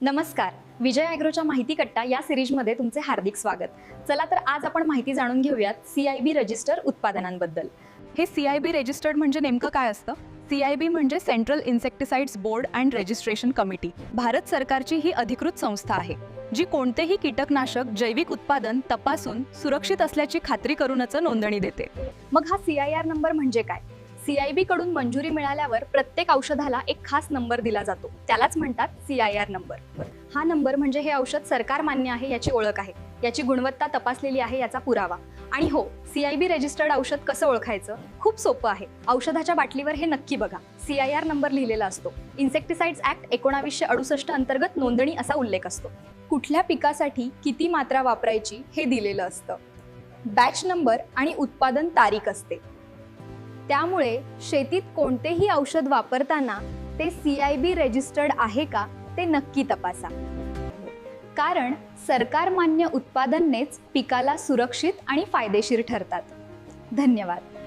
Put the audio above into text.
नमस्कार. विजय ॲग्रोच्या माहिती कट्टा या सिरीजमध्ये तुमचे हार्दिक स्वागत. चला तर आज आपण माहिती जाणून घेऊयात CIB रजिस्टर उत्पादनांबद्दल. हे CIB रजिस्टर्ड म्हणजे नेमकं काय असतं? CIB म्हणजे central insecticides board and registration committee. Bharat सरकारची ही अधिकृत संस्था आहे जी कोणतेही कीटकनाशक जैविक उत्पादन तपासून सुरक्षित असल्याची खात्री करूनच नोंदणी देते. मग हा CIR नंबर म्हणजे काय? CIB कडून मंजुरी मिळाल्यावर प्रत्येक औषधाला एक खास नंबर दिला जातो, त्यालाच म्हणतात CIR नंबर. हा नंबर म्हणजे हे औषध सरकार मान्य आहे याची ओळख आहे, याची गुणवत्ता तपासलेली आहे याचा पुरावा. आणि हो, CIB रजिस्टर्ड औषध कसं ओळखायचं? खूप सोपं आहे. औषधाच्या बाटलीवर हे नक्की बघा, CIR नंबर लिहिलेला असतो. इन्सेक्टिसाइड्स ऍक्ट 1968 अंतर्गत नोंदणी असा उल्लेख असतो. कुठल्या पिकासाठी किती मात्रा वापरायची हे दिलेलं असतं. बॅच नंबर आणि उत्पादन तारीख असते. त्यामुळे शेतीत कोणतेही औषध वापरताना ते CIB रजिस्टर्ड आहे का ते नक्की तपासा. कारण सरकार मान्य उत्पादनेच पिकाला सुरक्षित आणि फायदेशीर ठरतात. धन्यवाद.